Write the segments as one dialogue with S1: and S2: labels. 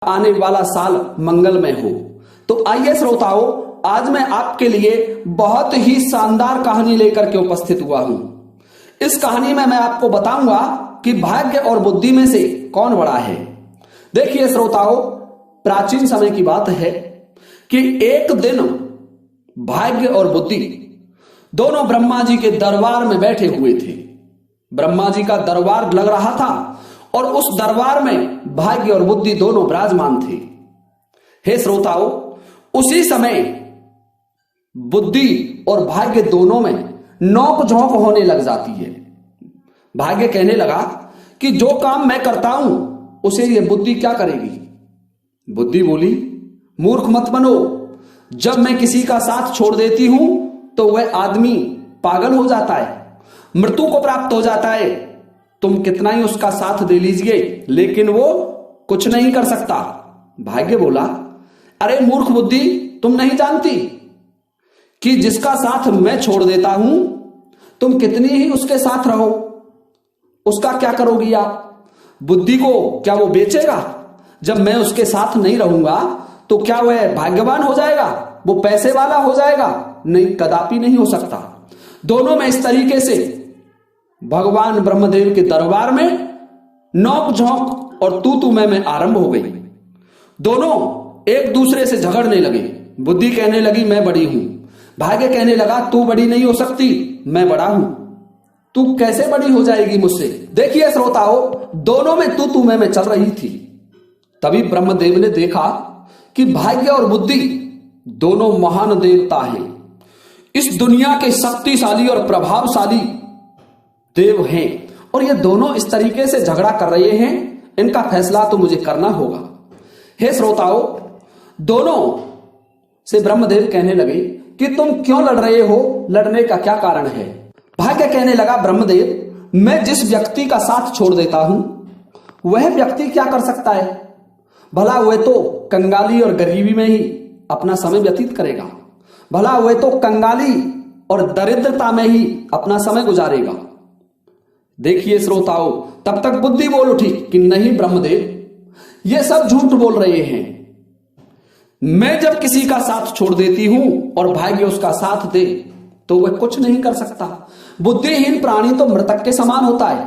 S1: आने वाला साल मंगलमय हो। तो आइए श्रोताओं, आज मैं आपके लिए बहुत ही शानदार कहानी लेकर के उपस्थित हुआ हूं। इस कहानी में मैं आपको बताऊंगा कि भाग्य और बुद्धि में से कौन बड़ा है। देखिए श्रोताओं, प्राचीन समय की बात है कि एक दिन भाग्य और बुद्धि दोनों ब्रह्मा जी के दरबार में बैठे हुए थे। ब्रह्मा जी का दरबार लग रहा था और उस दरबार में भाग्य और बुद्धि दोनों विराजमान थे। हे श्रोताओं, उसी समय बुद्धि और भाग्य दोनों में नोक झोंक होने लग जाती है। भाग्य कहने लगा कि जो काम मैं करता हूं उसे ये बुद्धि क्या करेगी। बुद्धि बोली, मूर्ख मत बनो, जब मैं किसी का साथ छोड़ देती हूं तो वह आदमी पागल हो जाता है, मृत्यु को प्राप्त हो जाता है। तुम कितना ही उसका साथ दे लीजिए लेकिन वो कुछ नहीं कर सकता। भाग्य बोला, अरे मूर्ख बुद्धि, तुम नहीं जानती कि जिसका साथ मैं छोड़ देता हूं तुम कितनी ही उसके साथ रहो, उसका क्या करोगी आप। बुद्धि को क्या वो बेचेगा? जब मैं उसके साथ नहीं रहूंगा तो क्या वह भाग्यवान हो जाएगा, वो पैसे वाला हो जाएगा? नहीं, कदापि नहीं हो सकता। दोनों में इस तरीके से भगवान ब्रह्मदेव के दरबार में नोक झोंक और तू मैं आरंभ हो गई। दोनों एक दूसरे से झगड़ने लगे। बुद्धि कहने लगी मैं बड़ी हूं, भाग्य कहने लगा तू बड़ी नहीं हो सकती, मैं बड़ा हूं, तू कैसे बड़ी हो जाएगी मुझसे। देखिए श्रोताओ, दोनों में तू मैं चल रही थी। तभी ब्रह्मदेव ने देखा कि भाग्य और बुद्धि दोनों महान देवता हैं, इस दुनिया के शक्तिशाली और प्रभावशाली देव हैं, और ये दोनों इस तरीके से झगड़ा कर रहे हैं, इनका फैसला तो मुझे करना होगा। हे श्रोताओं, दोनों से ब्रह्मदेव कहने लगे कि तुम क्यों लड़ रहे हो, लड़ने का क्या कारण है। भाग्य कहने लगा, ब्रह्मदेव, मैं जिस व्यक्ति का साथ छोड़ देता हूं वह व्यक्ति क्या कर सकता है। भला वह तो कंगाली और गरीबी में ही अपना समय व्यतीत करेगा, भला वह तो कंगाली और दरिद्रता में ही अपना समय गुजारेगा। देखिए श्रोताओं, तब तक बुद्धि बोल उठी कि नहीं ब्रह्मदेव, ये सब झूठ बोल रहे हैं। मैं जब किसी का साथ छोड़ देती हूं और भाग्य उसका साथ दे तो वह कुछ नहीं कर सकता। बुद्धिहीन प्राणी तो मृतक के समान होता है।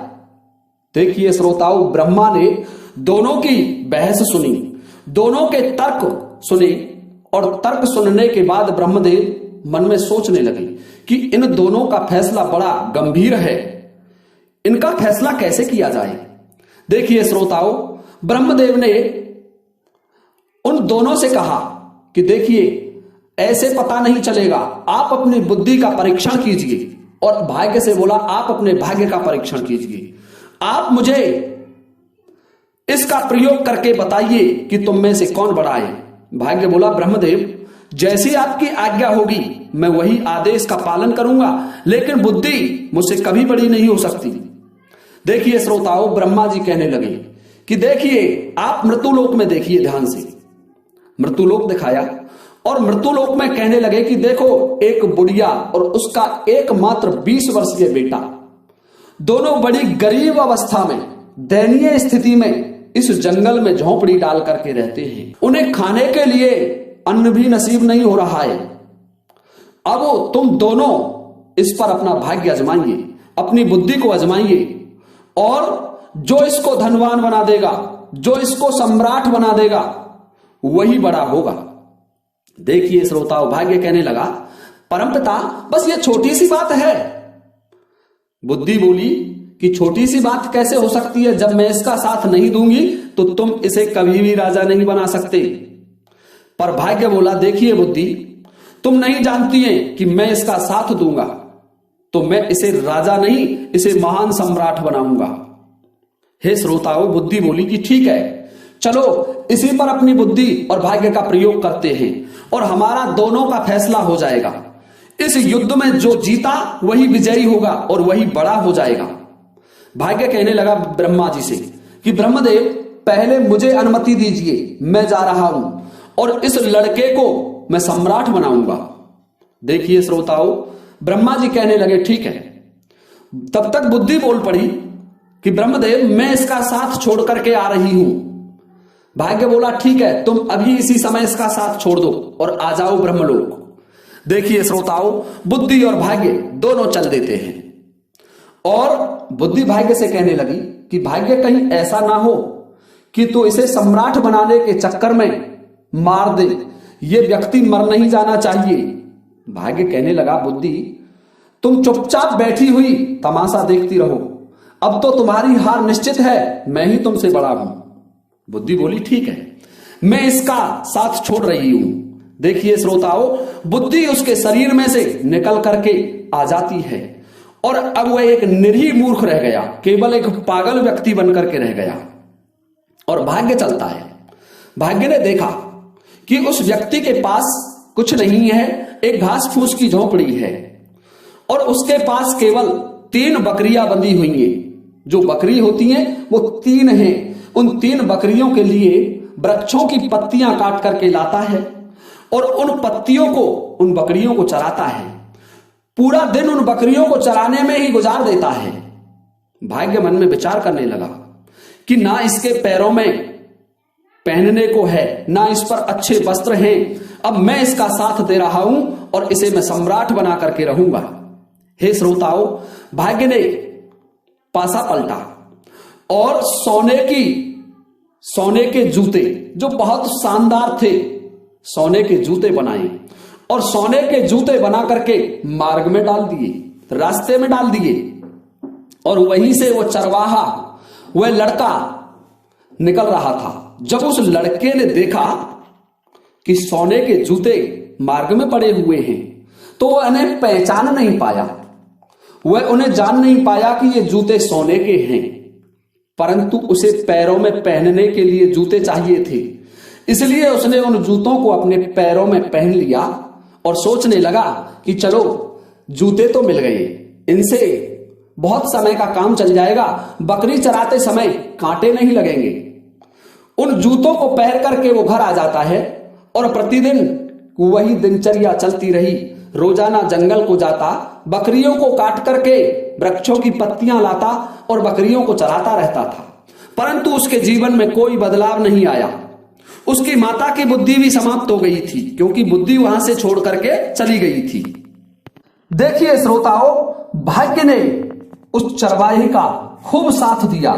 S1: देखिए श्रोताओं, ब्रह्मा ने दोनों की बहस सुनी, दोनों के तर्क सुने, और तर्क सुनने के बाद ब्रह्मदेव मन में सोचने लगे कि इन दोनों का फैसला बड़ा गंभीर है, इनका फैसला कैसे किया जाए। देखिए श्रोताओं, ब्रह्मदेव ने उन दोनों से कहा कि देखिए, ऐसे पता नहीं चलेगा, आप अपनी बुद्धि का परीक्षण कीजिए। और भाग्य से बोला, आप अपने भाग्य का परीक्षण कीजिए, आप मुझे इसका प्रयोग करके बताइए कि तुम में से कौन बड़ा है। भाग्य बोला, ब्रह्मदेव, जैसी आपकी आज्ञा होगी मैं वही आदेश का पालन करूंगा, लेकिन बुद्धि मुझसे कभी बड़ी नहीं हो सकती। देखिए श्रोताओं, ब्रह्मा जी कहने लगे कि देखिए, आप मृत्युलोक में देखिए ध्यान से। मृत्युलोक दिखाया और मृत्युलोक में कहने लगे कि देखो, एक बुढ़िया और उसका एकमात्र 20 वर्षीय बेटा, दोनों बड़ी गरीब अवस्था में, दयनीय स्थिति में इस जंगल में झोंपड़ी डाल करके रहते हैं। उन्हें खाने के लिए अन्न भी नसीब नहीं हो रहा है। अब तुम दोनों इस पर अपना भाग्य आजमाइए, अपनी बुद्धि को आजमाइए, और जो इसको धनवान बना देगा, जो इसको सम्राट बना देगा, वही बड़ा होगा। देखिए श्रोताओं, भाग्य कहने लगा, परमपिता, बस ये छोटी सी बात है। बुद्धि बोली कि छोटी सी बात कैसे हो सकती है, जब मैं इसका साथ नहीं दूंगी तो तुम इसे कभी भी राजा नहीं बना सकते। पर भाग्य बोला, देखिए बुद्धि, तुम नहीं जानती हैं कि मैं इसका साथ दूंगा तो मैं इसे राजा नहीं, इसे महान सम्राट बनाऊंगा। हे श्रोताओं, बुद्धि बोली कि ठीक है, चलो इसी पर अपनी बुद्धि और भाग्य का प्रयोग करते हैं और हमारा दोनों का फैसला हो जाएगा। इस युद्ध में जो जीता वही विजयी होगा और वही बड़ा हो जाएगा। भाग्य कहने लगा ब्रह्मा जी से कि ब्रह्मदेव, पहले मुझे अनुमति दीजिए, मैं जा रहा हूं और इस लड़के को मैं सम्राट बनाऊंगा। देखिए श्रोताओं, ब्रह्मा जी कहने लगे ठीक है। तब तक बुद्धि बोल पड़ी कि ब्रह्मदेव, मैं इसका साथ छोड़ करके आ रही हूं, भाग्य बोला ठीक है, तुम अभी इसी समय इसका साथ छोड़ दो और आ जाओ ब्रह्मलोक। देखिए श्रोताओं, बुद्धि और भाग्य दोनों चल देते हैं। और बुद्धि भाग्य से कहने लगी कि भाग्य कहीं ऐसा ना हो कि तू इसे सम्राट बनाने के चक्कर में मार दे, ये व्यक्ति मर नहीं जाना चाहिए। भाग्य कहने लगा बुद्धि, तुम चुपचाप बैठी हुई तमाशा देखती रहो, अब तो तुम्हारी हार निश्चित है, मैं ही तुमसे बड़ा हूं। बुद्धि बोली ठीक है, मैं इसका साथ छोड़ रही हूं। देखिए श्रोताओ, बुद्धि उसके शरीर में से निकल करके आ जाती है और अब वह एक निरीह मूर्ख रह गया, केवल एक पागल व्यक्ति बनकर के रह गया। और भाग्य चलता है। भाग्य ने देखा कि उस व्यक्ति के पास कुछ नहीं है, एक घास फूस की झोपड़ी है और उसके पास केवल 3 बकरियां बंधी हुई हैं। जो बकरी होती हैं वो 3 हैं। उन 3 बकरियों के लिए वृक्षों की पत्तियां काट करके लाता है और उन पत्तियों को, उन बकरियों को चराता है। पूरा दिन उन बकरियों को चराने में ही गुजार देता है। भाग्य मन में विचार करने लगा कि ना इसके पैरों में पहनने को है, ना इस पर अच्छे वस्त्र हैं, अब मैं इसका साथ दे रहा हूं और इसे मैं सम्राट बना करके रहूंगा। हे श्रोताओं, भाग्य ने पासा पलटा और सोने के जूते जो बहुत शानदार थे, सोने के जूते बनाए और सोने के जूते बना करके मार्ग में डाल दिए, रास्ते में डाल दिए। और वहीं से वो चरवाहा, वह लड़का निकल रहा था। जब उस लड़के ने देखा कि सोने के जूते मार्ग में पड़े हुए हैं तो वह उन्हें पहचान नहीं पाया, वह उन्हें जान नहीं पाया कि ये जूते सोने के हैं, परंतु उसे पैरों में पहनने के लिए जूते चाहिए थे। इसलिए उसने उन जूतों को अपने पैरों में पहन लिया और सोचने लगा कि चलो जूते तो मिल गए, इनसे बहुत समय का काम चल जाएगा, बकरी चराते समय कांटे नहीं लगेंगे। उन जूतों को पहन करके वो घर आ जाता है और प्रतिदिन वही दिनचर्या चलती रही। रोजाना जंगल को जाता, बकरियों को काट करके वृक्षों की पत्तियां लाता और बकरियों को चराता रहता था, परंतु उसके जीवन में कोई बदलाव नहीं आया। उसकी माता की बुद्धि भी समाप्त हो गई थी, क्योंकि बुद्धि वहां से छोड़ करके चली गई थी। देखिए श्रोताओं, भाग्य ने उस चरवाहे का खूब साथ दिया,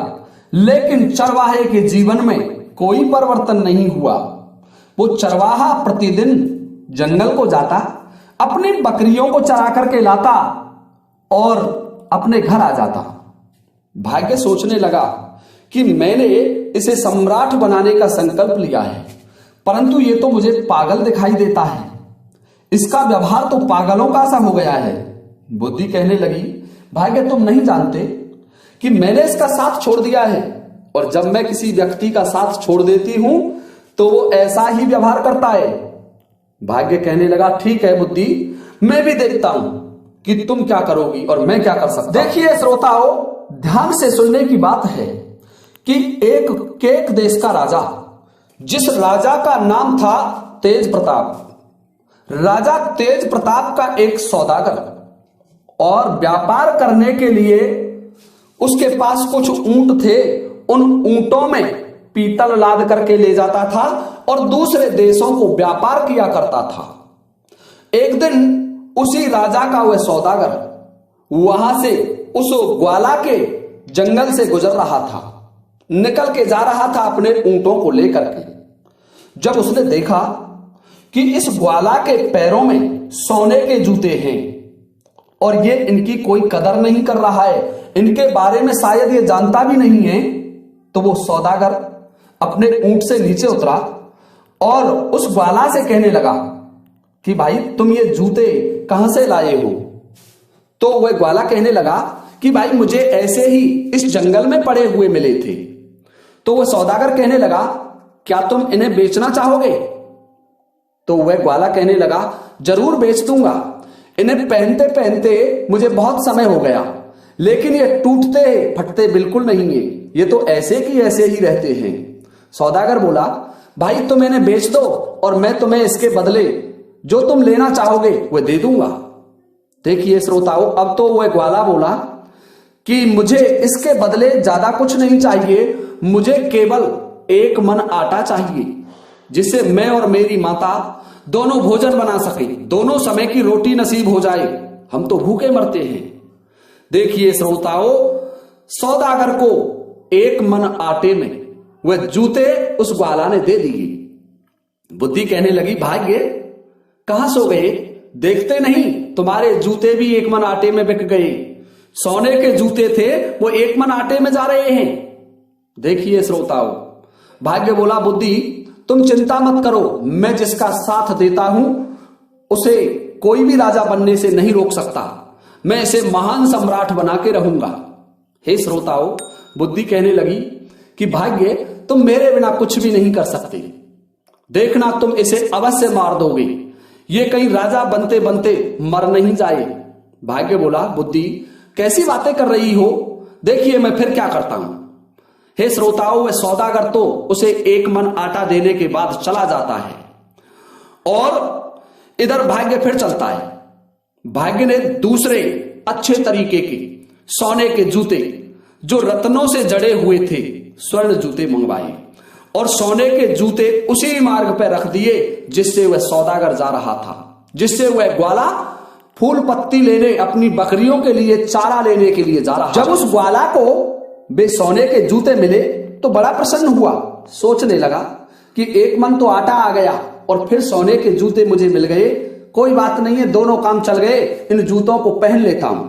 S1: लेकिन चरवाहे के जीवन में कोई परिवर्तन नहीं हुआ। वो चरवाहा प्रतिदिन जंगल को जाता, अपनी बकरियों को चरा करके लाता और अपने घर आ जाता। भाग्य सोचने लगा कि मैंने इसे सम्राट बनाने का संकल्प लिया है, परंतु ये तो मुझे पागल दिखाई देता है, इसका व्यवहार तो पागलों का सा हो गया है। बुद्धि कहने लगी, भाग्य तुम नहीं जानते कि मैंने इसका साथ छोड़ दिया है, और जब मैं किसी व्यक्ति का साथ छोड़ देती हूं तो वो ऐसा ही व्यवहार करता है। भाग्य कहने लगा, ठीक है बुद्धि, मैं भी देखता हूं कि तुम क्या करोगी और मैं क्या कर सकता। देखिए श्रोताओं, ध्यान से सुनने की बात है कि एक केक देश का राजा, जिस राजा का नाम था तेज प्रताप, राजा तेज प्रताप का एक सौदागर, और व्यापार करने के लिए उसके पास कुछ ऊंट थे। उन ऊंटों में पीतल लाद करके ले जाता था और दूसरे देशों को व्यापार किया करता था। एक दिन उसी राजा का वह सौदागर वहां से उस ग्वाला के जंगल से गुजर रहा था, निकल के जा रहा था अपने ऊंटों को लेकर के। जब उसने देखा कि इस ग्वाला के पैरों में सोने के जूते हैं और ये इनकी कोई कदर नहीं कर रहा है, इनके बारे में शायद ये जानता भी नहीं है, तो वो सौदागर अपने ऊंट से नीचे उतरा और उस ग्वाला से कहने लगा कि भाई तुम ये जूते कहां से लाए हो? तो वह ग्वाला कहने लगा कि भाई मुझे ऐसे ही इस जंगल में पड़े हुए मिले थे। तो वह सौदागर कहने लगा, क्या तुम इन्हें बेचना चाहोगे? तो वह ग्वाला कहने लगा, जरूर बेच दूंगा, इन्हें पहनते पहनते मुझे बहुत समय हो गया, लेकिन ये टूटते फटते बिल्कुल नहीं है, ये तो ऐसे की ऐसे ही रहते हैं। सौदागर बोला, भाई तुम इन्हें बेच दो और मैं तुम्हें इसके बदले जो तुम लेना चाहोगे वह दे दूंगा। देखिए श्रोताओं, अब तो वह ग्वाला बोला कि मुझे इसके बदले ज्यादा कुछ नहीं चाहिए, मुझे केवल एक मन आटा चाहिए, जिससे मैं और मेरी माता दोनों भोजन बना सके, दोनों समय की रोटी नसीब हो जाए। हम तो भूखे मरते हैं। देखिए श्रोताओ, सौदागर को एक मन आटे में वह जूते उस ग्वाला ने दे दिए। बुद्धि कहने लगी, भाग्य कहां सो गए? देखते नहीं तुम्हारे जूते भी एक मन आटे में बिक गए। सोने के जूते थे, वो एक मन आटे में जा रहे हैं। देखिए श्रोताओ, भाग्य बोला, बुद्धि तुम चिंता मत करो, मैं जिसका साथ देता हूं उसे कोई भी राजा बनने से नहीं रोक सकता। मैं इसे महान सम्राट बना के रहूंगा। हे श्रोताओ, बुद्धि कहने लगी कि भाग्य तुम मेरे बिना कुछ भी नहीं कर सकते। देखना तुम इसे अवश्य मार दोगे, ये कहीं राजा बनते बनते मर नहीं जाए। भाग्य बोला, बुद्धि कैसी बातें कर रही हो? देखिए मैं फिर क्या करता हूं। हे श्रोताओ, वह सौदागर तो उसे एक मन आटा देने के बाद चला जाता है और इधर भाग्य फिर चलता है। भाग्य ने दूसरे अच्छे तरीके के सोने के जूते जो रत्नों से जड़े हुए थे, स्वर्ण जूते मंगवाए और सोने के जूते उसी मार्ग पर रख दिए जिससे वह सौदागर जा रहा था, जिससे वह ग्वाला फूल पत्ती लेने अपनी बकरियों के लिए चारा लेने के लिए जा रहा। जब उस ग्वाला को वे सोने के जूते मिले तो बड़ा प्रसन्न हुआ। सोचने लगा कि एक मन तो आटा आ गया और फिर सोने के जूते मुझे मिल गए। कोई बात नहीं है, दोनों काम चल गए, इन जूतों को पहन लेता हूं।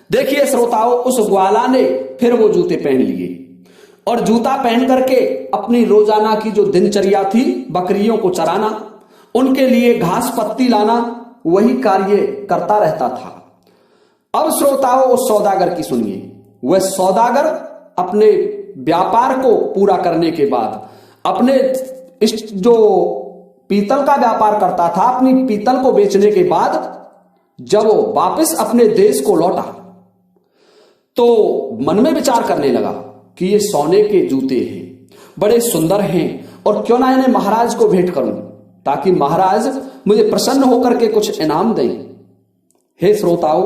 S1: देखिए श्रोताओ, उस ग्वाला ने फिर वो जूते पहन लिए और जूता पहन करके अपनी रोजाना की जो दिनचर्या थी, बकरियों को चराना, उनके लिए घास पत्ती लाना, वही कार्य करता रहता था। अब श्रोताओ, उस सौदागर की सुनिए। वह सौदागर अपने व्यापार को पूरा करने के बाद, अपने जो पीतल का व्यापार करता था, अपनी पीतल को बेचने के बाद जब वो वापस अपने देश को लौटा तो मन में विचार करने लगा कि ये सोने के जूते हैं, बड़े सुंदर हैं और क्यों ना इन्हें महाराज को भेंट करूं ताकि महाराज मुझे प्रसन्न होकर के कुछ इनाम दें। हे श्रोताओ,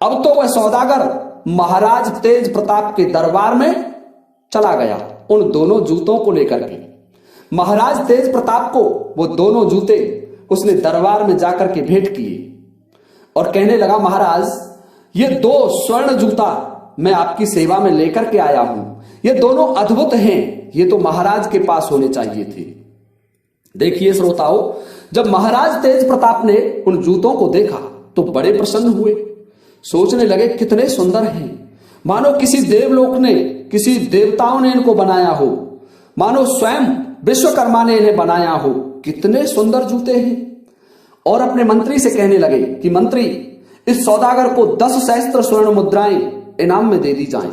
S1: अब तो वह सौदागर महाराज तेज प्रताप के दरबार में चला गया उन दोनों जूतों को लेकर के। महाराज तेज प्रताप को वो दोनों जूते उसने दरबार में जाकर के भेंट किए और कहने लगा, महाराज ये दो स्वर्ण जूता मैं आपकी सेवा में लेकर के आया हूं, ये दोनों अद्भुत हैं, ये तो महाराज के पास होने चाहिए थे। देखिए श्रोताओं, जब महाराज तेज प्रताप ने उन जूतों को देखा तो बड़े प्रसन्न हुए। सोचने लगे कितने सुंदर हैं, मानो किसी देवलोक ने, किसी देवताओं ने इनको बनाया हो, मानो स्वयं विश्वकर्मा ने इन्हें बनाया हो। कितने सुंदर जूते हैं। और अपने मंत्री से कहने लगे कि मंत्री, इस सौदागर को 10 सहस्त्र स्वर्ण मुद्राएं इनाम में दे दी जाएं।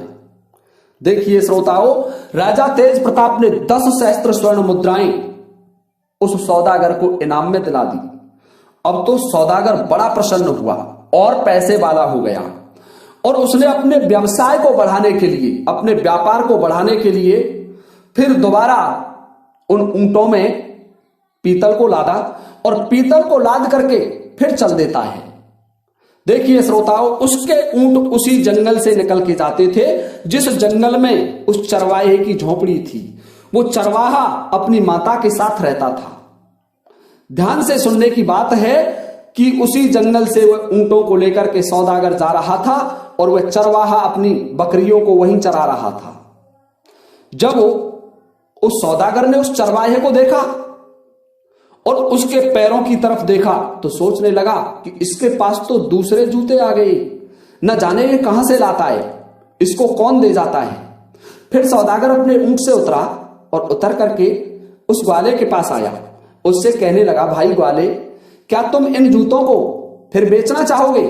S1: देखिए श्रोताओं, राजा तेज प्रताप ने 10 सहस्त्र स्वर्ण मुद्राएं उस सौदागर को इनाम में दिला दी। अब तो सौदागर बड़ा प्रसन्न हुआ और पैसे वाला हो गया और उसने अपने व्यवसाय को बढ़ाने के लिए, अपने व्यापार को बढ़ाने के लिए फिर दोबारा उन ऊंटों में पीतल को लादा और पीतल को लाद करके फिर चल देता है। देखिए श्रोताओं, उसके ऊंट उसी जंगल से निकल के जाते थे जिस जंगल में उस चरवाहे की झोपड़ी थी। वो चरवाहा अपनी माता के साथ रहता था। ध्यान से सुनने की बात है कि उसी जंगल से वह ऊंटों को लेकर के सौदागर जा रहा था और वह चरवाहा अपनी बकरियों को वहीं चरा रहा था। जब उस सौदागर ने उस चरवाहे को देखा और उसके पैरों की तरफ देखा तो सोचने लगा कि इसके पास तो दूसरे जूते आ गए, न जाने ये कहां से लाता है, इसको कौन दे जाता है। फिर सौदागर अपने ऊंट से उतरा और उतर करके उस ग्वाले के पास आया। उससे कहने लगा, भाई ग्वाले, क्या तुम इन जूतों को फिर बेचना चाहोगे?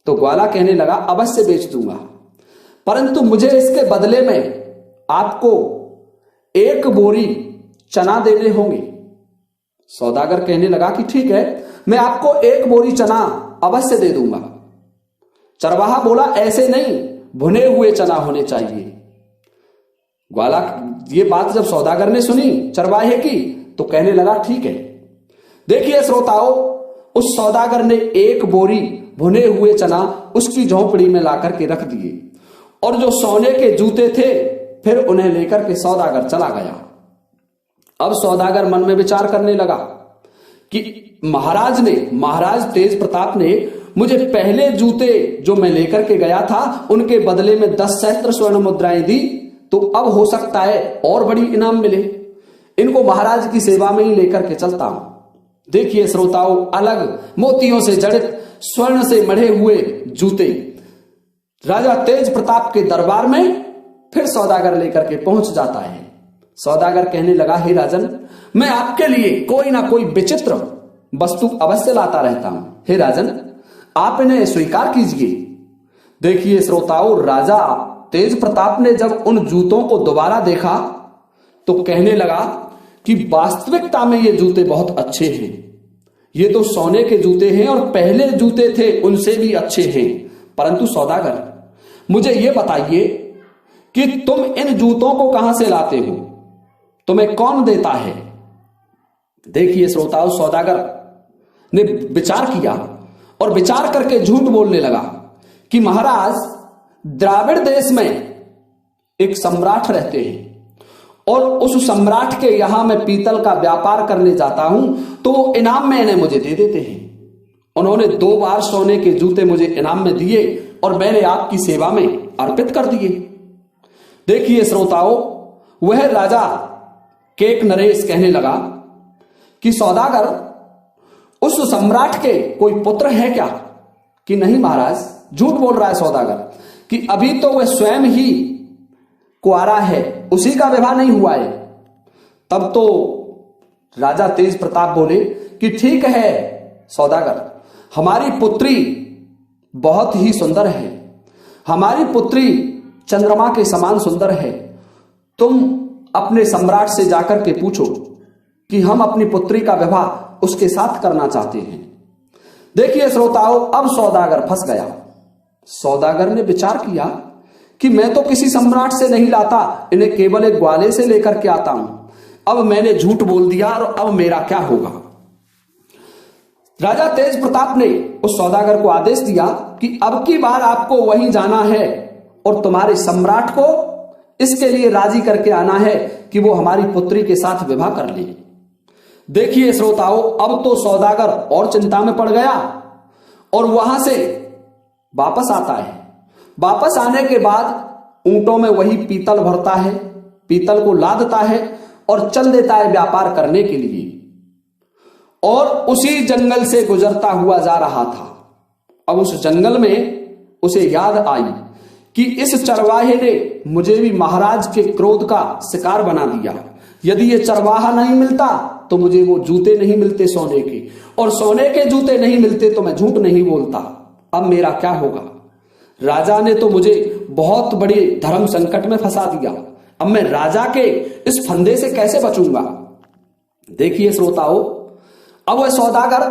S1: तो ग्वाला कहने लगा, अवश्य बेच दूंगा, परंतु मुझे इसके बदले में आपको 1 बोरी चना देने होंगे। सौदागर कहने लगा कि ठीक है, मैं आपको 1 बोरी चना अवश्य दे दूंगा। चरवाहा बोला, ऐसे नहीं, भुने हुए चना होने चाहिए। ग्वाला ये बात जब सौदागर ने सुनी चरवाहे की तो कहने लगा, ठीक है। देखिए श्रोताओं, उस सौदागर ने 1 बोरी भुने हुए चना उसकी झोंपड़ी में लाकर के रख दिए और जो सोने के जूते थे फिर उन्हें लेकर के सौदागर चला गया। अब सौदागर मन में विचार करने लगा कि महाराज तेज प्रताप ने मुझे पहले जूते जो मैं लेकर के गया था उनके बदले में 10 सहस्त्र स्वर्ण मुद्राएं दी, तो अब हो सकता है और बड़ी इनाम मिले। इनको महाराज की सेवा में ही लेकर के चलता हूं। देखिए श्रोताओं, अलग मोतियों से जड़ित स्वर्ण से मढ़े हुए जूते राजा तेज प्रताप के दरबार में फिर सौदागर लेकर के पहुंच जाता है। सौदागर कहने लगा, हे राजन, मैं आपके लिए कोई ना कोई विचित्र वस्तु अवश्य लाता रहता हूं। हे राजन, आप इन्हें स्वीकार कीजिए। देखिए श्रोताओं, राजा तेज प्रताप ने जब उन जूतों को दोबारा देखा तो कहने लगा कि वास्तविकता में ये जूते बहुत अच्छे हैं। ये तो सोने के जूते हैं और पहले जूते थे उनसे भी अच्छे हैं। परंतु सौदागर, मुझे ये बताइए कि तुम इन जूतों को कहां से लाते हो? तुम्हें कौन देता है? देखिए श्रोताओं, सौदागर ने विचार किया और विचार करके झूठ बोलने लगा कि महाराज, द्राविड़ देश में एक सम्राट रहते हैं और उस सम्राट के यहां मैं पीतल का व्यापार करने जाता हूं तो वो इनाम में इन्हें मुझे दे देते हैं। उन्होंने 2 बार सोने के जूते मुझे इनाम में दिए और मैंने आपकी सेवा में अर्पित कर दिए। देखिए श्रोताओं, वह राजा केक नरेश कहने लगा कि सौदागर, उस सम्राट के कोई पुत्र है क्या? कि नहीं महाराज, झूठ बोल रहा है सौदागर कि अभी तो वह स्वयं ही कुआरा है, उसी का विवाह नहीं हुआ है। तब तो राजा तेज प्रताप बोले कि ठीक है सौदागर, हमारी पुत्री बहुत ही सुंदर है, हमारी पुत्री चंद्रमा के समान सुंदर है। तुम अपने सम्राट से जाकर के पूछो कि हम अपनी पुत्री का विवाह उसके साथ करना चाहते हैं। देखिए श्रोताओं, अब सौदागर फंस गया। सौदागर ने विचार किया कि मैं तो किसी सम्राट से नहीं लाता, इन्हें केवल एक ग्वाले से लेकर के आता हूं। अब मैंने झूठ बोल दिया और अब मेरा क्या होगा? राजा तेज प्रताप ने उस सौदागर को आदेश दिया कि अब की बार आपको वहीं जाना है और तुम्हारे सम्राट को इसके लिए राजी करके आना है कि वो हमारी पुत्री के साथ विवाह कर ले। देखिए श्रोताओं, अब तो सौदागर और चिंता में पड़ गया और वहां से वापस आता है। वापस आने के बाद ऊंटों में वही पीतल भरता है, पीतल को लादता है और चल देता है व्यापार करने के लिए। और उसी जंगल से गुजरता हुआ जा रहा था। अब उस जंगल में उसे याद आई कि इस चरवाहे ने मुझे भी महाराज के क्रोध का शिकार बना दिया। यदि ये चरवाहा नहीं मिलता तो मुझे वो जूते नहीं मिलते सोने के, और सोने के जूते नहीं मिलते तो मैं झूठ नहीं बोलता। अब मेरा क्या होगा? राजा ने तो मुझे बहुत बड़े धर्म संकट में फंसा दिया। अब मैं राजा के इस फंदे से कैसे बचूंगा? देखिए श्रोताओं, अब वह सौदागर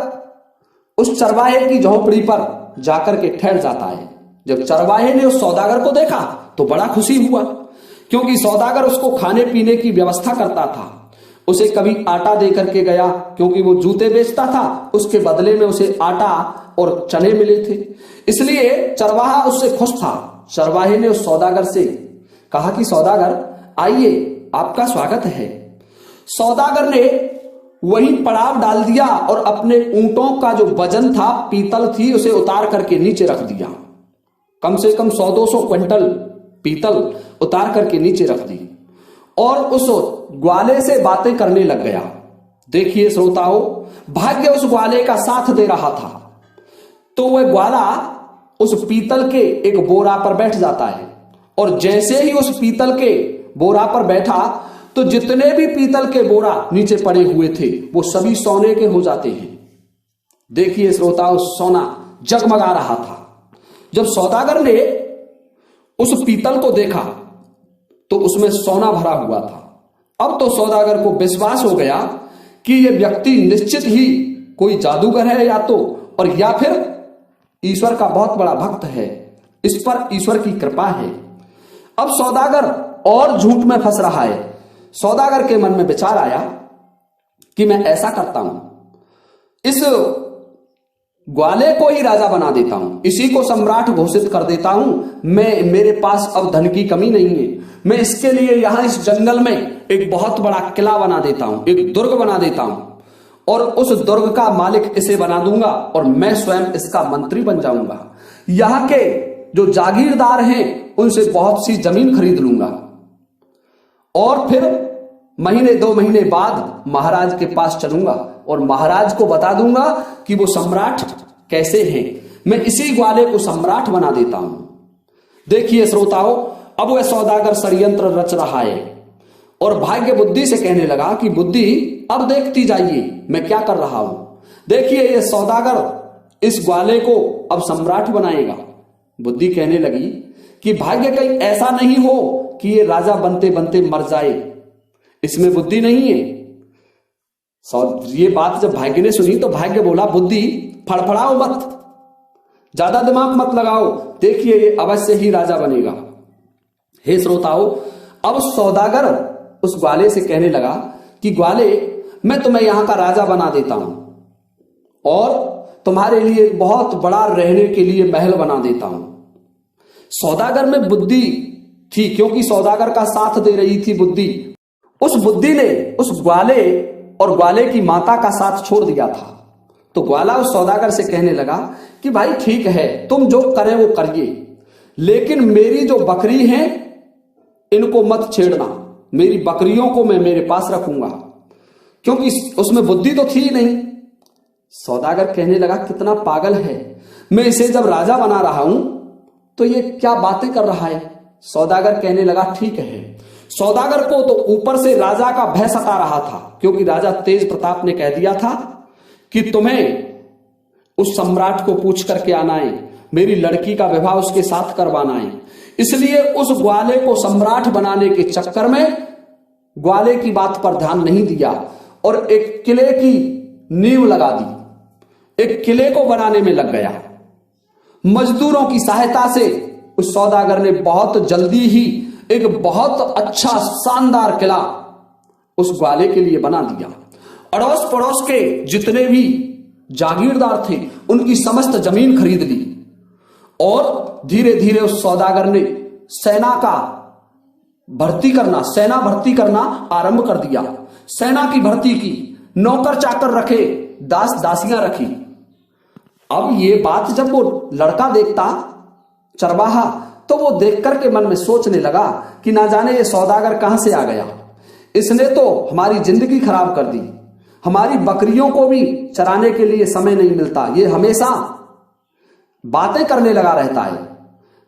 S1: उस चरवाहे की झोपड़ी पर जाकर के ठहर जाता है। जब चरवाहे ने उस सौदागर को देखा तो बड़ा खुशी हुआ, क्योंकि सौदागर उसको खाने पीने की व्यवस्था करता था। उसे कभी आटा दे करके गया, क्योंकि वो जूते बेचता था, उसके बदले में उसे आटा और चने मिले थे, इसलिए चरवाहा उससे खुश था। चरवाहे ने उस सौदागर से कहा कि सौदागर आइए, आपका स्वागत है। सौदागर ने वही पड़ाव डाल दिया और अपने ऊंटों का जो वजन था, पीतल थी, उसे उतार करके नीचे रख दिया। कम से कम 100-200 क्विंटल पीतल उतार करके नीचे रख दी और उस ग्वाले से बातें करने लग गया। देखिए श्रोताओं, भाग्य उस ग्वाले का साथ दे रहा था। तो वह ग्वाला उस पीतल के एक बोरा पर बैठ जाता है और जैसे ही उस पीतल के बोरा पर बैठा तो जितने भी पीतल के बोरा नीचे पड़े हुए थे वो सभी सोने के हो जाते हैं। देखिए श्रोताओं, सोना जगमगा रहा था। जब सौदागर ने उस पीतल को देखा तो उसमें सोना भरा हुआ था। अब तो सौदागर को विश्वास हो गया कि यह व्यक्ति निश्चित ही कोई जादूगर है या फिर ईश्वर का बहुत बड़ा भक्त है, इस पर ईश्वर की कृपा है। अब सौदागर और झूठ में फंस रहा है। सौदागर के मन में विचार आया कि मैं ऐसा करता हूं, इस ग्वाले को ही राजा बना देता हूं, इसी को सम्राट घोषित कर देता हूं। मेरे पास अब धन की कमी नहीं है। मैं इसके लिए यहां इस जंगल में एक बहुत बड़ा किला बना देता हूं, एक दुर्ग बना देता हूं, और उस दुर्ग का मालिक इसे बना दूंगा और मैं स्वयं इसका मंत्री बन जाऊंगा। यहां के जो जागीरदार हैं उनसे बहुत सी जमीन खरीद लूंगा और फिर महीने 2 महीने बाद महाराज के पास चलूंगा और महाराज को बता दूंगा कि वो सम्राट कैसे हैं। मैं इसी ग्वाले को सम्राट बना देता हूं। देखिए श्रोताओं, अब वह सौदागर षड्यंत्र रच रहा है और भाग्य बुद्धि से कहने लगा कि बुद्धि अब देखती जाइए मैं क्या कर रहा हूं। देखिए ये सौदागर इस ग्वाले को अब सम्राट बनाएगा। बुद्धि कहने लगी कि भाग्य कहीं ऐसा नहीं हो कि ये राजा बनते बनते मर जाए, इसमें बुद्धि नहीं है। ये बात जब भाग्य ने सुनी तो भाग्य बोला, बुद्धि फड़फड़ाओ मत, ज्यादा दिमाग मत लगाओ, देखिए ये अवश्य ही राजा बनेगा। हे श्रोताओं, अब सौदागर उस ग्वाले से कहने लगा कि ग्वाले, मैं तुम्हें यहां का राजा बना देता हूं और तुम्हारे लिए बहुत बड़ा रहने के लिए महल बना देता हूं। सौदागर में बुद्धि थी, क्योंकि सौदागर का साथ दे रही थी बुद्धि। उस बुद्धि ने उस ग्वाले और ग्वाले की माता का साथ छोड़ दिया था। तो ग्वाला उस सौदागर से कहने लगा कि भाई ठीक है, तुम जो करें वो करिए, लेकिन मेरी जो बकरी है इनको मत छेड़ना। मेरी बकरियों को मैं मेरे पास रखूंगा, क्योंकि उसमें बुद्धि तो थी नहीं। सौदागर कहने लगा, कितना पागल है, मैं इसे जब राजा बना रहा हूं तो ये क्या बातें कर रहा है। सौदागर कहने लगा, ठीक है। सौदागर को तो ऊपर से राजा का भय सता रहा था, क्योंकि राजा तेज प्रताप ने कह दिया था कि तुम्हें उस सम्राट को पूछ करके आना है, मेरी लड़की का विवाह उसके साथ करवाना है। इसलिए उस ग्वाले को सम्राट बनाने के चक्कर में ग्वाले की बात पर ध्यान नहीं दिया और एक किले की नींव लगा दी, एक किले को बनाने में लग गया। मजदूरों की सहायता से उस सौदागर ने बहुत जल्दी ही एक बहुत अच्छा शानदार किला उस ग्वाले के लिए बना दिया। अड़ोस पड़ोस के जितने भी जागीरदार थे उनकी समस्त जमीन खरीद ली और धीरे धीरे उस सौदागर ने सेना भर्ती करना आरंभ कर दिया। सेना की भर्ती की, नौकर चाकर रखे, दास दासियां रखी। अब ये बात जब वो लड़का देखता चरवाहा, तो वो देख करके मन में सोचने लगा कि ना जाने ये सौदागर कहां से आ गया, इसने तो हमारी जिंदगी खराब कर दी, हमारी बकरियों को भी चराने के लिए समय नहीं मिलता, ये हमेशा बातें करने लगा रहता है।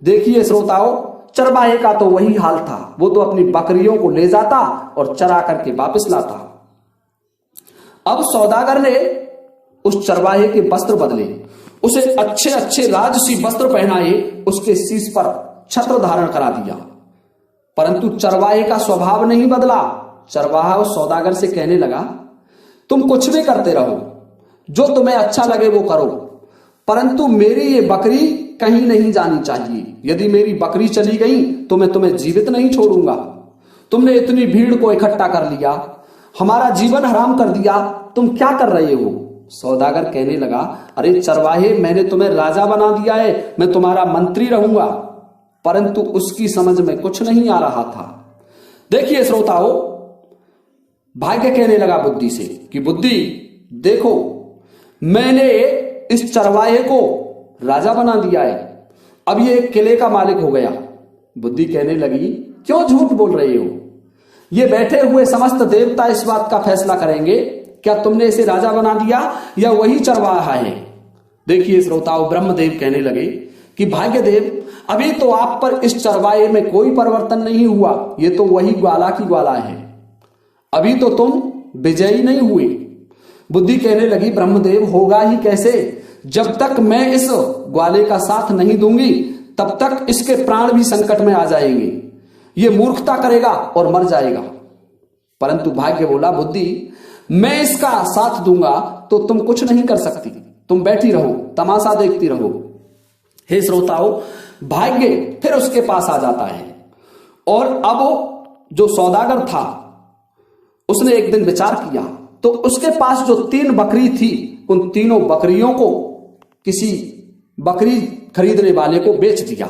S1: देखिए श्रोताओं, चरवाहे का तो वही हाल था, वो तो अपनी बकरियों को ले जाता और चरा करके वापस लाता। अब सौदागर ने उस चरवाहे के वस्त्र बदले, उसे अच्छे अच्छे राजसी वस्त्र पहनाए, उसके शीश पर छत्र धारण करा दिया, परंतु चरवाहे का स्वभाव नहीं बदला। चरवाहा उस सौदागर से कहने लगा, तुम कुछ भी करते रहो, जो तुम्हें अच्छा लगे वो करो, परंतु मेरी ये बकरी कहीं नहीं जानी चाहिए। यदि मेरी बकरी चली गई तो मैं तुम्हें जीवित नहीं छोड़ूंगा। तुमने इतनी भीड़ को इकट्ठा कर लिया, हमारा जीवन हराम कर दिया, तुम क्या कर रहे हो। सौदागर कहने लगा, अरे चरवाहे, मैंने तुम्हें राजा बना दिया है, मैं तुम्हारा मंत्री रहूंगा, परंतु उसकी समझ में कुछ नहीं आ रहा था। देखिए श्रोताओं, भाग्य कहने लगा बुद्धि से कि बुद्धि देखो, मैंने इस चरवाहे को राजा बना दिया है, अब ये एक किले का मालिक हो गया। बुद्धि कहने लगी, क्यों झूठ बोल रहे हो, ये बैठे हुए समस्त देवता इस बात का फैसला करेंगे, क्या तुमने इसे राजा बना दिया या वही चरवाहा है। देखिए श्रोताओं, ब्रह्मदेव कहने लगे कि भाग्यदेव, अभी तो आप पर इस चरवाहे में कोई परिवर्तन नहीं हुआ, ये तो वही ग्वाला की ग्वाला है, अभी तो तुम विजयी नहीं हुए। बुद्धि कहने लगी, ब्रह्मदेव होगा ही कैसे, जब तक मैं इस ग्वाले का साथ नहीं दूंगी तब तक इसके प्राण भी संकट में आ जाएंगे, ये मूर्खता करेगा और मर जाएगा। परंतु भाग्य बोला, बुद्धि मैं इसका साथ दूंगा तो तुम कुछ नहीं कर सकती, तुम बैठी रहो, तमाशा देखती रहो। हे श्रोताओं, भाग्य फिर उसके पास आ जाता है और अब जो सौदागर था उसने एक दिन विचार किया, तो उसके पास जो 3 बकरी थी उन तीनों बकरियों को किसी बकरी खरीदने वाले को बेच दिया।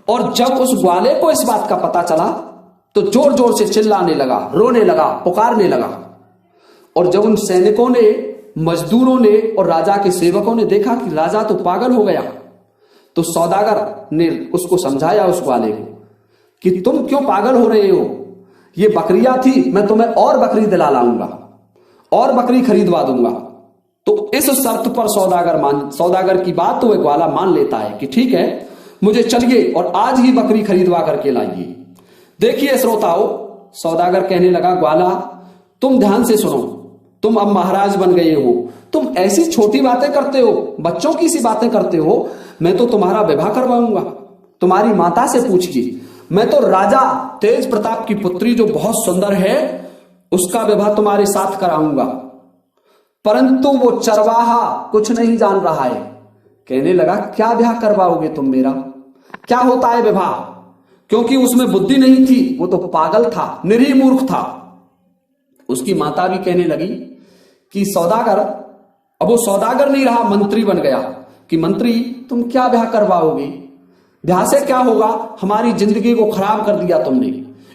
S1: और जब उस ग्वाले को इस बात का पता चला तो जोर जोर से चिल्लाने लगा, रोने लगा, पुकारने लगा। और जब उन सैनिकों ने, मजदूरों ने और राजा के सेवकों ने देखा कि राजा तो पागल हो गया, तो सौदागर ने उसको समझाया, उस ग्वाले को, कि तुम क्यों पागल हो रहे हो, ये बकरियां थी, मैं तुम्हें और बकरी दिला लाऊंगा और बकरी खरीदवा दूंगा। तो इस शर्त पर सौदागर की बात तो वह ग्वाला मान लेता है कि ठीक है, मुझे चलिए और आज ही बकरी खरीदवा करके लाइए। देखिए श्रोताओ, सौदागर कहने लगा, ग्वाला तुम ध्यान से सुनो, तुम अब महाराज बन गए हो, तुम ऐसी छोटी बातें करते हो, बच्चों की सी बातें करते हो, मैं तो तुम्हारा विवाह करवाऊंगा, तुम्हारी माता से पूछिए, मैं तो राजा तेज प्रताप की पुत्री जो बहुत सुंदर है उसका विवाह तुम्हारे साथ कराऊंगा। परंतु वो चरवाहा कुछ नहीं जान रहा है, कहने लगा, क्या ब्याह करवाओगे तुम मेरा, क्या होता है विवाह, क्योंकि उसमें बुद्धि नहीं थी, वो तो पागल था, निरीह मूर्ख था। उसकी माता भी कहने लगी कि सौदागर, अब वो सौदागर नहीं रहा, मंत्री बन गया, कि मंत्री तुम क्या ब्याह करवाओगे, ब्याह से क्या होगा, हमारी जिंदगी को खराब कर दिया तुमने,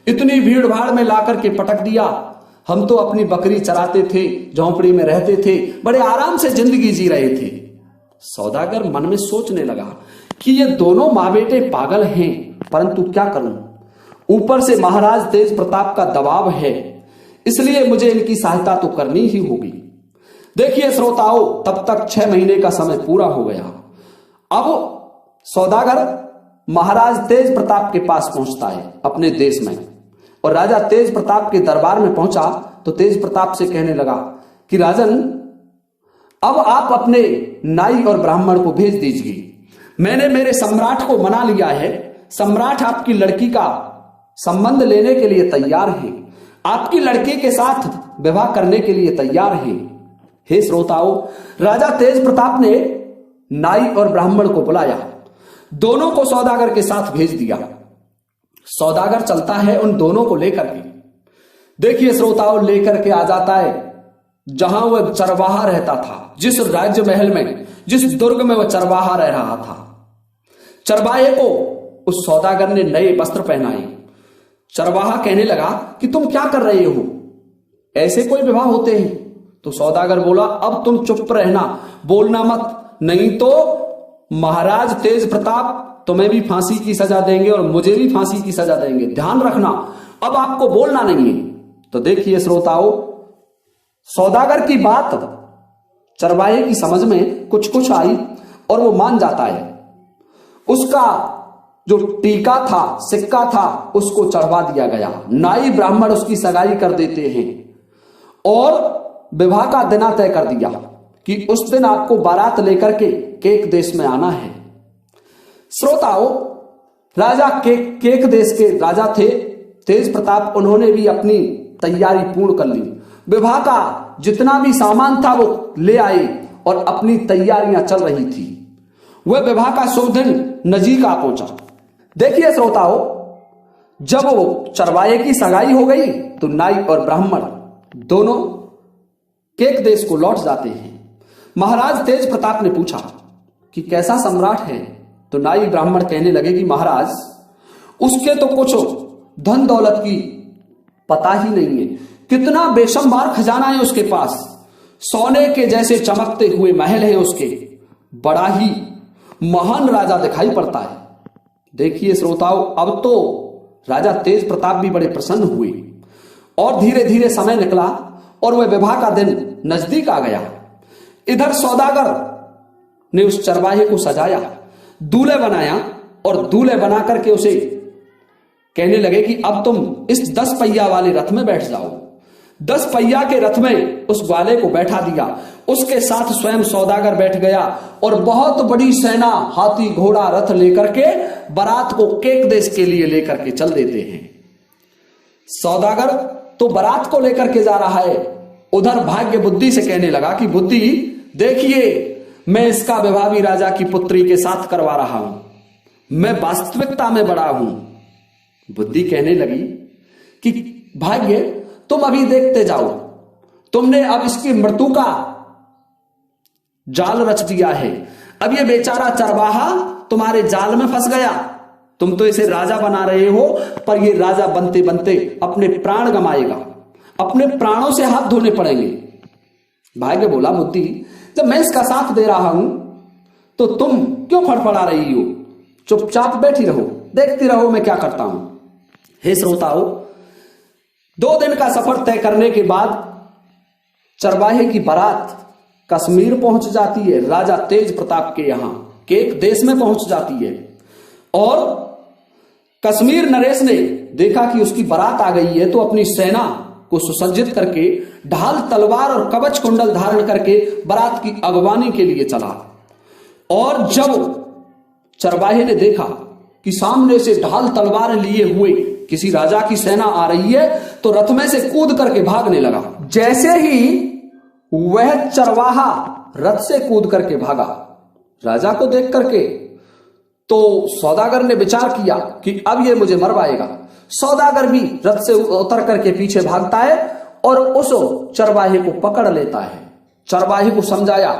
S1: इतनी भीड़ भाड़ में लाकर के पटक दिया, हम तो अपनी बकरी चराते थे, झोंपड़ी में रहते थे, बड़े आराम से जिंदगी जी रहे थे। सौदागर मन में सोचने लगा कि ये दोनों माँ बेटे पागल हैं, परंतु क्या करूं, ऊपर से महाराज तेज प्रताप का दबाव है, इसलिए मुझे इनकी सहायता तो करनी ही होगी। देखिए श्रोताओं, तब तक 6 महीने का समय पूरा हो गया। अब सौदागर महाराज तेज प्रताप के पास पहुंचता है अपने देश में, और राजा तेज प्रताप के दरबार में पहुंचा तो तेज प्रताप से कहने लगा कि राजन, अब आप अपने नाई और ब्राह्मण को भेज दीजिए, मैंने मेरे सम्राट को मना लिया है, सम्राट आपकी लड़की का संबंध लेने के लिए तैयार है, आपकी लड़की के साथ विवाह करने के लिए तैयार है। हे श्रोताओं, राजा तेज प्रताप ने नाई और ब्राह्मण को बुलाया, दोनों को सौदागर के साथ भेज दिया। सौदागर चलता है उन दोनों को लेकर के, देखिए श्रोताओं, लेकर के आ जाता है जहां वह चरवाहा रहता था, जिस राज्य महल में, जिस दुर्ग में वह चरवाहा रह रहा था। चरवाहे को उस सौदागर ने नए वस्त्र पहनाए। चरवाहा कहने लगा कि तुम क्या कर रहे हो, ऐसे कोई विवाह होते हैं? तो सौदागर बोला, अब तुम चुप रहना, बोलना मत, नहीं तो महाराज तेज प्रताप तुम्हें भी फांसी की सजा देंगे और मुझे भी फांसी की सजा देंगे, ध्यान रखना, अब आपको बोलना नहीं है। तो देखिए श्रोताओं, सौदागर की बात चरवाहे की समझ में कुछ कुछ आई और वो मान जाता है। उसका जो टीका था, सिक्का था, उसको चढ़वा दिया गया। नाई ब्राह्मण उसकी सगाई कर देते हैं और विवाह का दिन तय कर दिया कि उस दिन आपको बारात लेकर के केक देश में आना है। श्रोताओं, राजा केक देश के राजा थे तेज प्रताप, उन्होंने भी अपनी तैयारी पूर्ण कर ली। विवाह का जितना भी सामान था वो ले आए और अपनी तैयारियां चल रही थी। वह विवाह का शुभ दिन नजीक आ पहुंचा। देखिए श्रोताओं, जब वो चरवाहे की सगाई हो गई तो नाई और ब्राह्मण दोनों केक देश को लौट जाते हैं। महाराज तेज प्रताप ने पूछा कि कैसा सम्राट है? तो नाई ब्राह्मण कहने लगे कि महाराज, उसके तो कुछ धन दौलत की पता ही नहीं है, कितना बेशुमार खजाना है उसके पास, सोने के जैसे चमकते हुए महल है उसके, बड़ा ही महान राजा दिखाई पड़ता है। देखिए श्रोताओं, अब तो राजा तेज प्रताप भी बड़े प्रसन्न हुए और धीरे धीरे समय निकला और वह विवाह का दिन नजदीक आ गया। इधर सौदागर ने उस चरवाहे को सजाया, दूल्हे बनाया और दूल्हे बना करके उसे कहने लगे कि अब तुम इस 10 पहिया वाले रथ में बैठ जाओ। 10 पहिया के रथ में उस ग्वाले को बैठा दिया, उसके साथ स्वयं सौदागर बैठ गया और बहुत बड़ी सेना, हाथी घोड़ा रथ लेकर के बारात को केक देश के लिए लेकर के चल देते हैं। सौदागर तो बारात को लेकर के जा रहा है, उधर भाग्य बुद्धि से कहने लगा कि बुद्धि देखिए, मैं इसका विवाह भी राजा की पुत्री के साथ करवा रहा हूं, मैं वास्तविकता में बड़ा हूं। बुद्धि कहने लगी कि भाग्य, तुम अभी देखते जाओ, तुमने अब इसकी मृत्यु का जाल रच दिया है, अब ये बेचारा चरवाहा तुम्हारे जाल में फंस गया। तुम तो इसे राजा बना रहे हो, पर ये राजा बनते बनते अपने प्राण गंवाएगा, अपने प्राणों से हाथ धोने पड़ेंगे। भाग्य बोला, बुद्धि, जब मैं इसका साथ दे रहा हूं तो तुम क्यों फड़फड़ा रही हो? चुपचाप बैठी रहो, देखती रहो मैं क्या करता हूं। हे श्रोताओं, 2 दिन का सफर तय करने के बाद चरवाहे की बारात कश्मीर पहुंच जाती है। राजा तेज प्रताप के यहां केक देश में पहुंच जाती है और कश्मीर नरेश ने देखा कि उसकी बारात आ गई है, तो अपनी सेना को सुसज्जित करके ढाल तलवार और कवच कुंडल धारण करके बारात की अगवानी के लिए चला। और जब चरवाहे ने देखा कि सामने से ढाल तलवार लिए हुए किसी राजा की सेना आ रही है, तो रथ में से कूद करके भागने लगा। जैसे ही वह चरवाहा रथ से कूद करके भागा राजा को देख करके, तो सौदागर ने विचार किया कि अब ये मुझे मरवाएगा। सौदागर भी रथ से उतर करके पीछे भागता है और उस चरवाहे को पकड़ लेता है। चरवाहे को समझाया,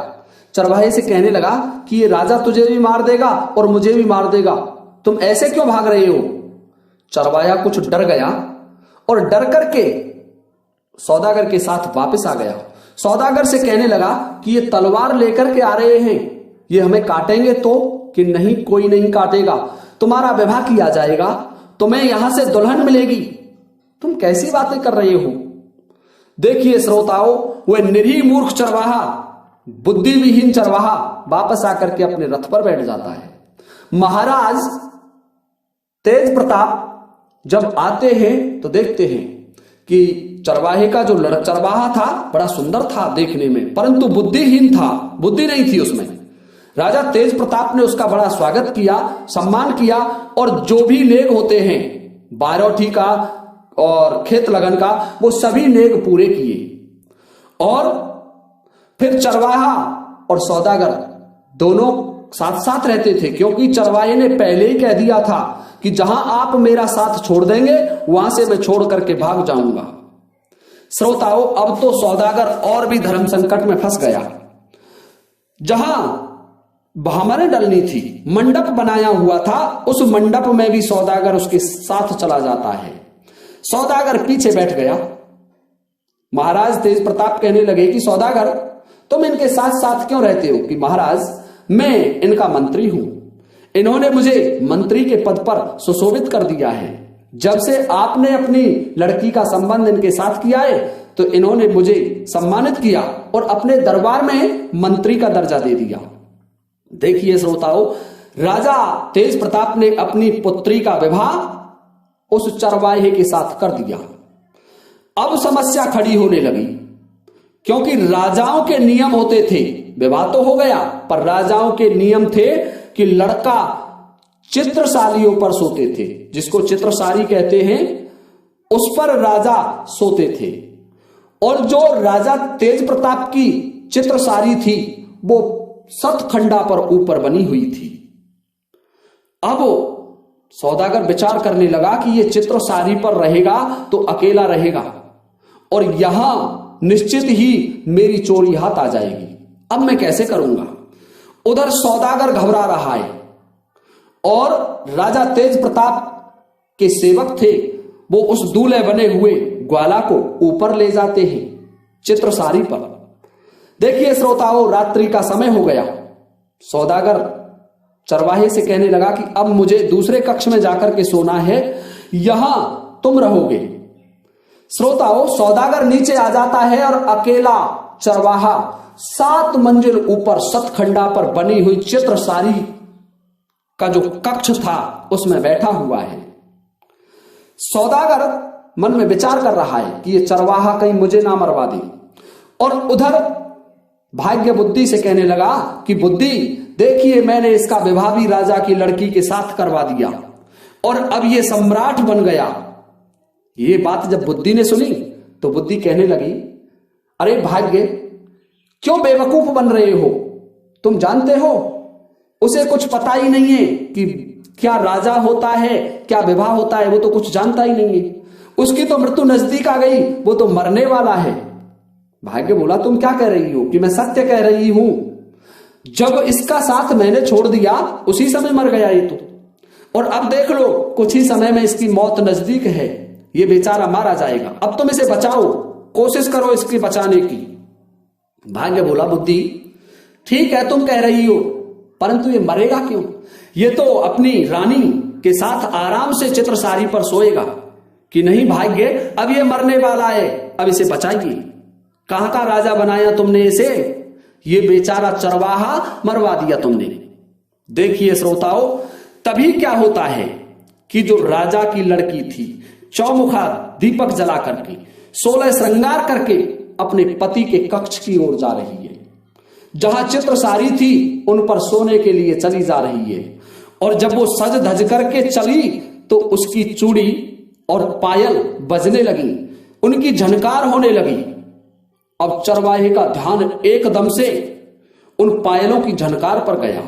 S1: चरवाहे से कहने लगा कि ये राजा तुझे भी मार देगा और मुझे भी मार देगा, तुम ऐसे क्यों भाग रहे हो? चरवाहा कुछ डर गया और डर करके सौदागर के साथ वापस आ गया। सौदागर से कहने लगा कि ये तलवार लेकर के आ रहे हैं, ये हमें काटेंगे तो कि नहीं? कोई नहीं काटेगा, तुम्हारा विवाह किया जाएगा, तुम्हें यहां से दुल्हन मिलेगी। तुम कैसी बातें कर रहे हो? देखिए श्रोताओं, वह निरीह मूर्ख चरवाहा, बुद्धिविहीन चरवाहा वापस आकर के अपने रथ पर बैठ जाता है। महाराज तेज प्रताप जब आते हैं तो देखते हैं कि चरवाहे का जो चरवाहा था बड़ा सुंदर था देखने में, परंतु बुद्धिहीन था, बुद्धि नहीं थी उसमें। राजा तेज प्रताप ने उसका बड़ा स्वागत किया, सम्मान किया और जो भी नेग होते हैं बारौठी का और खेत लगन का, वो सभी नेग पूरे किए। और फिर चरवाहा और सौदागर दोनों साथ साथ रहते थे, क्योंकि चरवाहे ने पहले ही कह दिया था कि जहां आप मेरा साथ छोड़ देंगे वहां से मैं छोड़ करके भाग जाऊंगा। श्रोताओं, अब तो सौदागर और भी धर्म संकट में फंस गया। जहां भामरें डलनी थी, मंडप बनाया हुआ था, उस मंडप में भी सौदागर उसके साथ चला जाता है। सौदागर पीछे बैठ गया। महाराज तेज प्रताप कहने लगे कि सौदागर, तुम इनके साथ साथ क्यों रहते हो? कि महाराज, मैं इनका मंत्री हूं, इन्होंने मुझे मंत्री के पद पर सुशोभित कर दिया है। जब से आपने अपनी लड़की का संबंध इनके साथ किया है तो इन्होंने मुझे सम्मानित किया और अपने दरबार में मंत्री का दर्जा दे दिया। देखिए श्रोताओं, राजा तेज प्रताप ने अपनी पुत्री का विवाह उस चरवाहे के साथ कर दिया। अब समस्या खड़ी होने लगी, क्योंकि राजाओं के नियम होते थे, विवाह तो हो गया पर राजाओं के नियम थे कि लड़का चित्रसालियों पर सोते थे, जिसको चित्रसारी कहते हैं, उस पर राजा सोते थे। और जो राजा तेज प्रताप की चित्रसारी थी वो सतखंडा पर ऊपर बनी हुई थी। अब सौदागर विचार करने लगा कि ये चित्रसारी पर रहेगा तो अकेला रहेगा और यहां निश्चित ही मेरी चोरी हाथ आ जाएगी। अब मैं कैसे करूंगा? उधर सौदागर घबरा रहा है और राजा तेज प्रताप के सेवक थे, वो उस दूल्हे बने हुए ग्वाला को ऊपर ले जाते हैं चित्रसारी पर। देखिए श्रोताओं, रात्रि का समय हो गया। सौदागर चरवाहे से कहने लगा कि अब मुझे दूसरे कक्ष में जाकर के सोना है, यहां तुम रहोगे। श्रोताओं, सौदागर नीचे आ जाता है और अकेला चरवाहा 7 मंजिल ऊपर सतखंडा पर बनी हुई चित्रसारी का जो कक्ष था उसमें बैठा हुआ है। सौदागर मन में विचार कर रहा है कि ये चरवाहा कहीं मुझे ना मरवा दे, और उधर भाग्य बुद्धि से कहने लगा कि बुद्धि, देखिए मैंने इसका विवाह भी राजा की लड़की के साथ करवा दिया और अब ये सम्राट बन गया। ये बात जब बुद्धि ने सुनी तो बुद्धि कहने लगी, अरे भाग्य, क्यों बेवकूफ बन रहे हो? तुम जानते हो उसे कुछ पता ही नहीं है कि क्या राजा होता है, क्या विवाह होता है, वो तो कुछ जानता ही नहीं है। उसकी तो मृत्यु नजदीक आ गई, वो तो मरने वाला है। भाग्य बोला, तुम क्या कह रही हो? कि मैं सत्य कह रही हूं। जब इसका साथ मैंने छोड़ दिया उसी समय मर गया ये तो, और अब देख लो कुछ ही समय में इसकी मौत नजदीक है, ये बेचारा मारा जाएगा। अब तुम इसे बचाओ, कोशिश करो इसकी बचाने की। भाग्य बोला, बुद्धि ठीक है तुम कह रही हो, परंतु ये मरेगा क्यों? ये तो अपनी रानी के साथ आराम से चित्रसारी पर सोएगा। कि नहीं भाग्य, अब ये मरने वाला है, अब इसे बचाइए। कहां का राजा बनाया तुमने इसे, ये बेचारा चरवाहा मरवा दिया तुमने। देखिए श्रोताओं, तभी क्या होता है कि जो राजा की लड़की थी चौमुखा दीपक जला करके 16 श्रृंगार करके अपने पति के कक्ष की ओर जा रही है। जहां चित्रसारी थी उन पर सोने के लिए चली जा रही है, और जब वो सज धज करके चली तो उसकी चूड़ी और पायल बजने लगी, उनकी झनकार होने लगी। अब चरवाहे का ध्यान एकदम से उन पायलों की झनकार पर गया।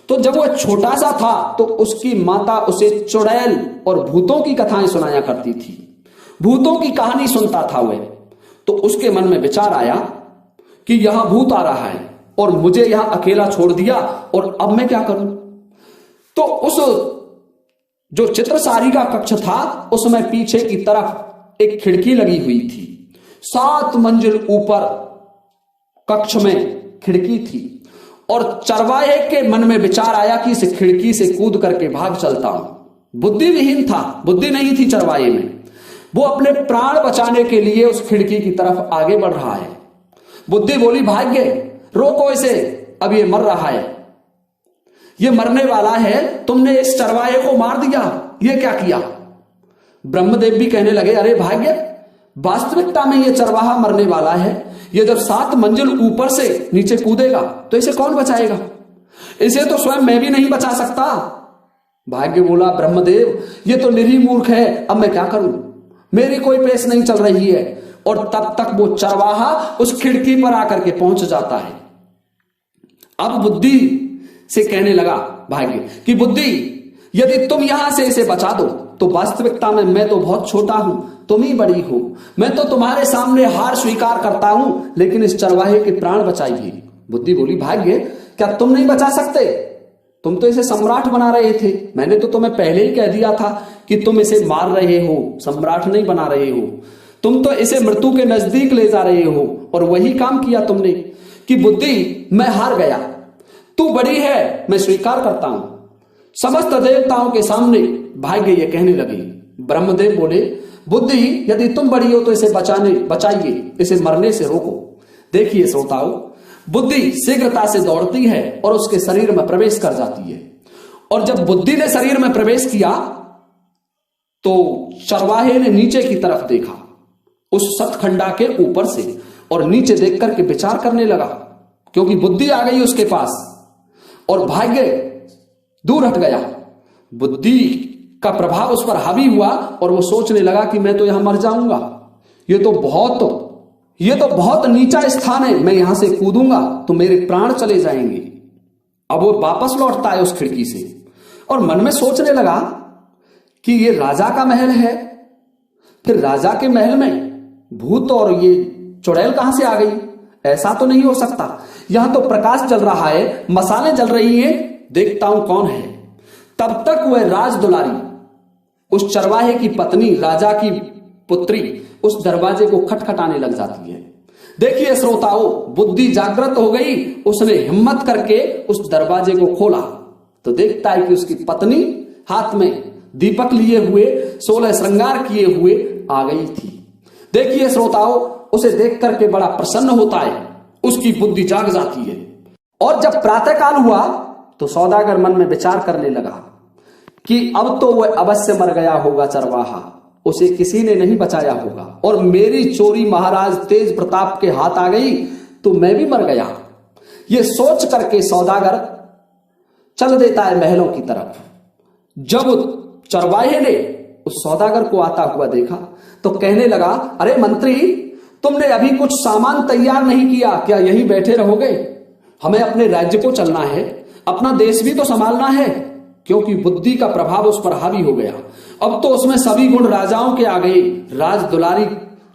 S1: तो जब वह छोटा सा था तो उसकी माता उसे चुड़ैल और भूतों की कथाएं सुनाया करती थी, भूतों की कहानी सुनता था वह। तो उसके मन में विचार आया कि यहां भूत आ रहा है और मुझे यहां अकेला छोड़ दिया, और अब मैं क्या करूं? तो उस जो चित्रसारी का कक्ष था उसमें पीछे की तरफ एक खिड़की लगी हुई थी। 7 मंजिल ऊपर कक्ष में खिड़की थी, और चरवाहे के मन में विचार आया कि इस खिड़की से कूद करके भाग चलता हूं। बुद्धि विहीन था, बुद्धि नहीं थी चरवाहे में। वो अपने प्राण बचाने के लिए उस खिड़की की तरफ आगे बढ़ रहा है। बुद्धि बोली, भाग्य रोको इसे, अब ये मर रहा है, ये मरने वाला है, तुमने इस चरवाहे को मार दिया, ये क्या किया? ब्रह्मदेव भी कहने लगे, अरे भाग्य, वास्तविकता में ये चरवाहा मरने वाला है। ये जब 7 मंजिल ऊपर से नीचे कूदेगा तो इसे कौन बचाएगा? इसे तो स्वयं मैं भी नहीं बचा सकता। भाग्य बोला, ब्रह्मदेव ये तो निरीह मूर्ख है, अब मैं क्या करूं? मेरी कोई पेश नहीं चल रही है। और तब तक वो चरवाहा उस खिड़की पर आकर के पहुंच जाता है। अब बुद्धि से कहने लगा भाग्य कि बुद्धि, यदि तुम यहां से इसे बचा दो तो वास्तविकता में मैं तो बहुत छोटा हूं, तुम ही बड़ी हो, मैं तो तुम्हारे सामने हार स्वीकार करता हूं, लेकिन इस चरवाहे के प्राण बचाइए। बुद्धि बोली, भाग्य क्या तुम नहीं बचा सकते? तुम तो इसे सम्राट बना रहे थे, मैंने तो तुम्हें पहले ही कह दिया था कि तुम इसे मार रहे हो, सम्राट नहीं बना रहे हो। तुम तो इसे मृत्यु के नजदीक ले जा रहे हो, और वही काम किया तुमने। कि बुद्धि मैं हार गया, तू बड़ी है, मैं स्वीकार करता हूं। समस्त देवताओं के सामने भाग्य ये कहने लगी। ब्रह्मदेव बोले, बुद्धि यदि तुम बड़ी हो तो इसे बचाइए, इसे मरने से रोको। देखिए श्रोताओं, बुद्धि शीघ्रता से दौड़ती है और उसके शरीर में प्रवेश कर जाती है। और जब बुद्धि ने शरीर में प्रवेश किया तो चरवाहे ने नीचे की तरफ देखा, उस सतखंडा के ऊपर से, और नीचे देख करके विचार करने लगा, क्योंकि बुद्धि आ गई उसके पास और भाग्य दूर हट गया। बुद्धि का प्रभाव उस पर हावी हुआ और वो सोचने लगा कि मैं तो यहां मर जाऊंगा, ये तो बहुत नीचा स्थान है, मैं यहां से कूदूंगा तो मेरे प्राण चले जाएंगे। अब वो वापस लौटता है उस खिड़की से और मन में सोचने लगा कि ये राजा का महल है, फिर राजा के महल में भूत और ये चुड़ैल कहां से आ गई? ऐसा तो नहीं हो सकता। यहां तो प्रकाश जल रहा है, मसाले जल रही हैं, देखता हूं कौन है। तब तक वह राज दुलारी, उस चरवाहे की पत्नी, राजा की पुत्री, उस दरवाजे को खटखटाने लग जाती है। देखिए श्रोताओं, बुद्धि जागृत हो गई, उसने हिम्मत करके उस दरवाजे को खोला तो देखता है कि उसकी पत्नी हाथ में दीपक लिए हुए, 16 श्रृंगार किए हुए आ गई थी। देखिए श्रोताओं, उसे देख करके बड़ा प्रसन्न होता है, उसकी बुद्धि जाग जाती है। और जब प्रातःकाल हुआ तो सौदागर मन में विचार करने लगा कि अब तो वह अवश्य मर गया होगा चरवाहा, उसे किसी ने नहीं बचाया होगा, और मेरी चोरी महाराज तेज प्रताप के हाथ आ गई तो मैं भी मर गया। यह सोच करके सौदागर चल देता है महलों की तरफ। जब चरवाहे ने उस सौदागर को आता हुआ देखा तो कहने लगा, अरे मंत्री, तुमने अभी कुछ सामान तैयार नहीं किया क्या? यहीं बैठे रहोगे? हमें अपने राज्य को चलना है, अपना देश भी तो संभालना है। क्योंकि बुद्धि का प्रभाव उस पर हावी हो गया। अब तो उसमें सभी गुण राजाओं के आ गए। राज दुलारी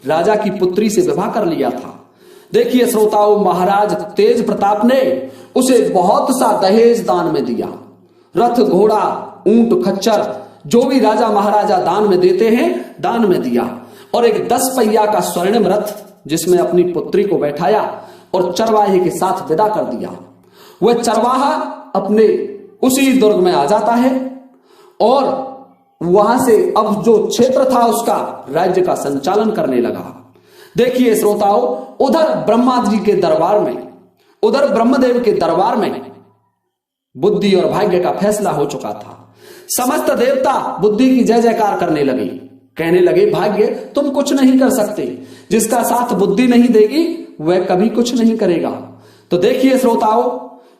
S1: राजा की पुत्री से विवाह कर लिया था, देखिए श्रोताओं, महाराज तेज प्रताप ने उसे बहुत सा दहेज दान में दिया। रथ, घोड़ा, ऊंट, खच्चर, जो भी राजा महाराजा दान में देते हैं, दान में दिया। और एक 10 पहिया का स्वर्णिम रथ जिसमें अपनी पुत्री को बैठाया और चरवाहे के साथ विदा कर दिया। वह चरवाहा अपने उसी दुर्ग में आ जाता है और वहां से अब जो क्षेत्र था उसका राज्य का संचालन करने लगा। देखिए श्रोताओं, उधर ब्रह्मा जी के दरबार में, उधर ब्रह्मदेव के दरबार में बुद्धि और भाग्य का फैसला हो चुका था। समस्त देवता बुद्धि की जय जयकार करने लगे, कहने लगे भाग्य तुम कुछ नहीं कर सकते, जिसका साथ बुद्धि नहीं देगी वह कभी कुछ नहीं करेगा। तो देखिए श्रोताओं,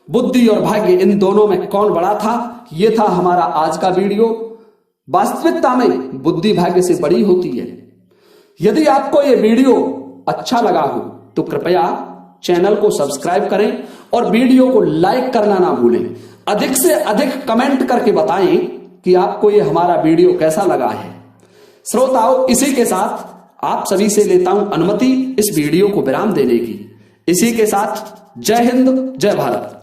S1: बुद्धि और भाग्य इन दोनों में कौन बड़ा था, यह था हमारा आज का वीडियो। वास्तविकता में बुद्धि भाग्य से बड़ी होती है। यदि आपको यह वीडियो अच्छा लगा हो तो कृपया चैनल को सब्सक्राइब करें और वीडियो को लाइक करना ना भूलें। अधिक से अधिक कमेंट करके बताएं कि आपको यह हमारा वीडियो कैसा लगा है। श्रोताओं, इसी के साथ आप सभी से लेता हूं अनुमति इस वीडियो को विराम देने की। इसी के साथ जय हिंद, जय भारत।